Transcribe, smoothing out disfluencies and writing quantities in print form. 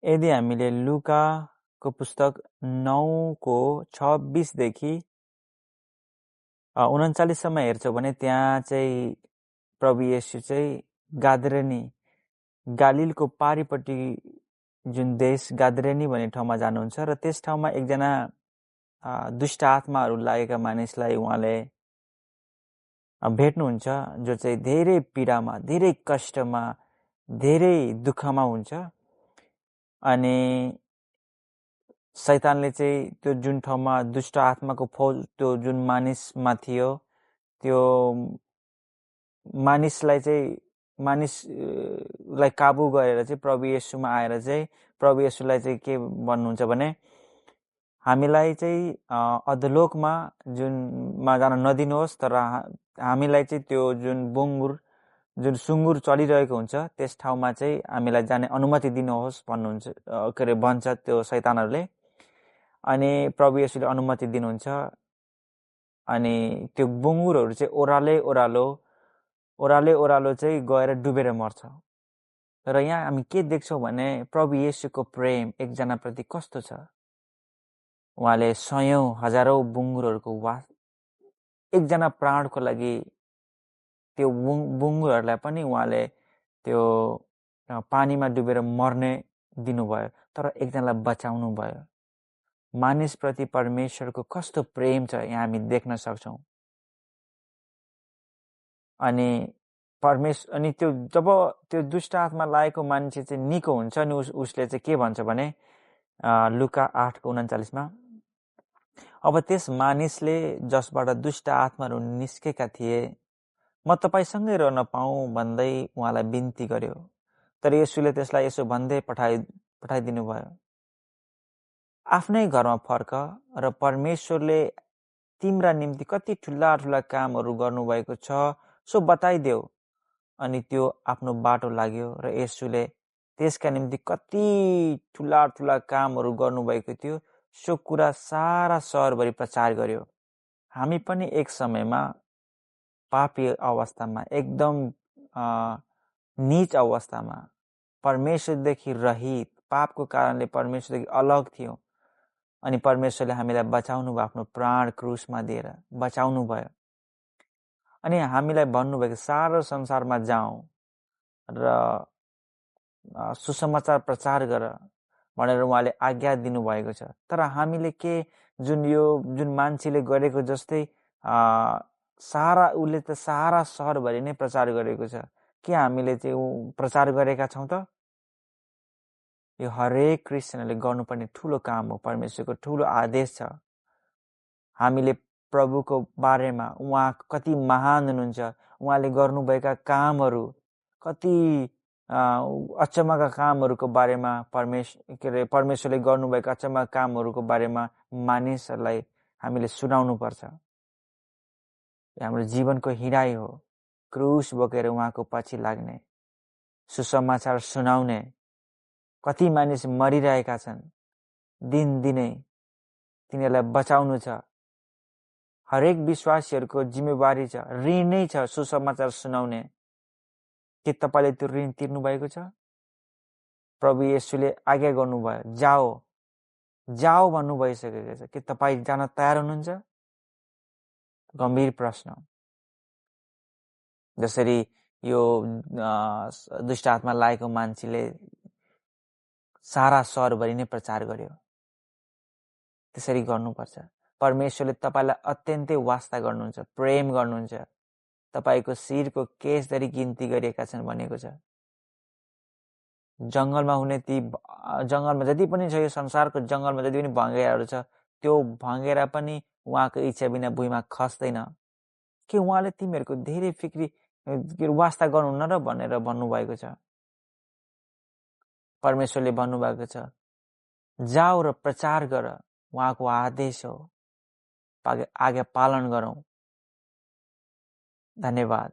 यदि हामीले लुकाको पुस्तक 9को 26 देखि 39 सम्म हेर्छौँ भने त्यहाँ चाहिँ प्रभु येशू चाहिँ गादरेनी गालिलको पारिपट्टि जुन देश गादरेनी भन्ने ठाउँमा जानुहुन्छ र त्यस ठाउँमा एकजना दुष्ट आत्माहरू लागेका मानिसलाई उहाँले भेट्नुहुन्छ, जो चाहिँ धेरै पीडामा, धेरै कष्टमा, धेरै दुःखमा हुन्छ। अनि शैतानले चाहिँ त्यो जुन ठाउँमा दुष्ट आत्माको फौज त्यो जुन मानिसमा थियो, त्यो मानिसलाई काबु गरेर चाहिँ प्रभु येशूमा आएर चाहिँ प्रभु येशूलाई चाहिँ के भन्नुहुन्छ भने, हामीलाई चाहिँ अधोलोकमा जुनमा जान नदिनुहोस्, तर हामीलाई चाहिँ त्यो जुन सुँगुर चलिरहेको हुन्छ त्यस ठाउँमा चाहिँ हामीलाई जाने अनुमति दिनुहोस् भन्नुहुन्छ, के अरे भन्छ त्यो शैतानहरूले। अनि प्रभु येशूले अनुमति दिनुहुन्छ। अनि त्यो बुङ्गुरहरू चाहिँ ओह्रालै चाहिँ गएर डुबेर मर्छ। र यहाँ हामी के देख्छौँ भने प्रभु येशूको प्रेम एकजनाप्रति कस्तो छ। उहाँले सयौं हजारौं बुङ्गुरहरूको एकजना प्राणको लागि त्यो बुङ्गुरहरूलाई पनि उहाँले त्यो पानीमा डुबेर मर्ने दिनुभयो, तर एकजनालाई बचाउनु भयो। मानिसप्रति परमेश्वरको कस्तो प्रेम छ यहाँ हामी देख्न सक्छौँ। अनि त्यो जब त्यो दुष्ट आत्मा लागेको मान्छे चाहिँ निको हुन्छ नि, उसले चाहिँ के भन्छ भने लुका 8:39मा, अब त्यस मानिसले जसबाट दुष्ट आत्माहरू निस्केका थिए, म तपाईँसँगै रहन पाऊँ भन्दै उहाँलाई बिन्ती गर्यो। तर येशूले त्यसलाई यसो भन्दै पठाइदिनु भयो, आफ्नै घरमा फर्क र परमेश्वरले तिम्रा निम्ति कति ठुला ठुला कामहरू गर्नुभएको छ सो बताइदेऊ। अनि त्यो आफ्नो बाटो लाग्यो र येशूले त्यसका निम्ति कति ठुला ठुला कामहरू गर्नुभएको थियो सो कुरा सारा सहरभरि प्रचार गर्यो। हामी पनि एक समयमा पापी अवस्थामा, एकदम नीच अवस्थामा, परमेश्वरदेखि रहित, पापको कारणले परमेश्वरदेखि अलग थियौँ। अनि परमेश्वरले हामीलाई बचाउनु भयो, आफ्नो प्राण क्रुसमा दिएर बचाउनु भयो। अनि हामीलाई भन्नुभएको सारा संसारमा जाउँ र सुसमाचार प्रचार गर भनेर उहाँले आज्ञा दिनुभएको छ। तर हामीले जुन मान्छेले गरेको जस्तै उसले त सारा सहरभरि नै प्रचार गरेको छ, के हामीले चाहिँ प्रचार गरेका छौँ त? यो हरेक क्रिस्चियनले गर्नुपर्ने ठुलो काम हो, परमेश्वरको ठुलो आदेश छ। हामीले प्रभुको बारेमा, उहाँ कति महान हुनुहुन्छ, उहाँले गर्नुभएका कामहरू, कति अचम्मका कामहरूको बारेमा परमेश्वरले गर्नुभएका अचम्मका कामहरूको बारेमा मानिसहरूलाई हामीले सुनाउनु पर्छ। हाम्रो जीवनको हिँडाइ हो, क्रुस बोकेर उहाँको पछि लाग्ने, सुसमाचार सुनाउने। कति मानिस मरिरहेका छन्, दिनदिनै तिनीहरूलाई बचाउनु छ। हरेक विश्वासीहरूको जिम्मेवारी छ, ऋण नै छ सुसमाचार सुनाउने। के तपाईँले त्यो ऋण तिर्नु भएको छ? प्रभु येशूले आज्ञा गर्नुभयो, जाओ भन्नु भइसकेको छ। के तपाईँ जान तयार हुनुहुन्छ? गम्भीर प्रश्न। जसरी यो दुष्ट आत्मा लागेको मान्छेले सारा सहरभरि नै प्रचार गर्यो, त्यसरी गर्नुपर्छ। परमेश्वरले तपाईँलाई अत्यन्तै वास्ता गर्नुहुन्छ, प्रेम गर्नुहुन्छ। तपाईँको शिरको केशधरि गिन्ती गरिएका छन् भनेको छ। जङ्गलमा जति पनि छ, यो संसारको जङ्गलमा जति पनि भँगेराहरू छ, त्यो भँगेरा पनि उहाँको इच्छा बिना भुइँमा खस्दैन। के उहाँले तिमीहरूको धेरै वास्ता गर्नुहुन्न र भनेर भन्नुभएको छ? परमेश्वरले भन्नुभएको छ, जाऊ र प्रचार गर, उहाँको आदेश हो, आज्ञा पालन गरौँ। धन्यवाद।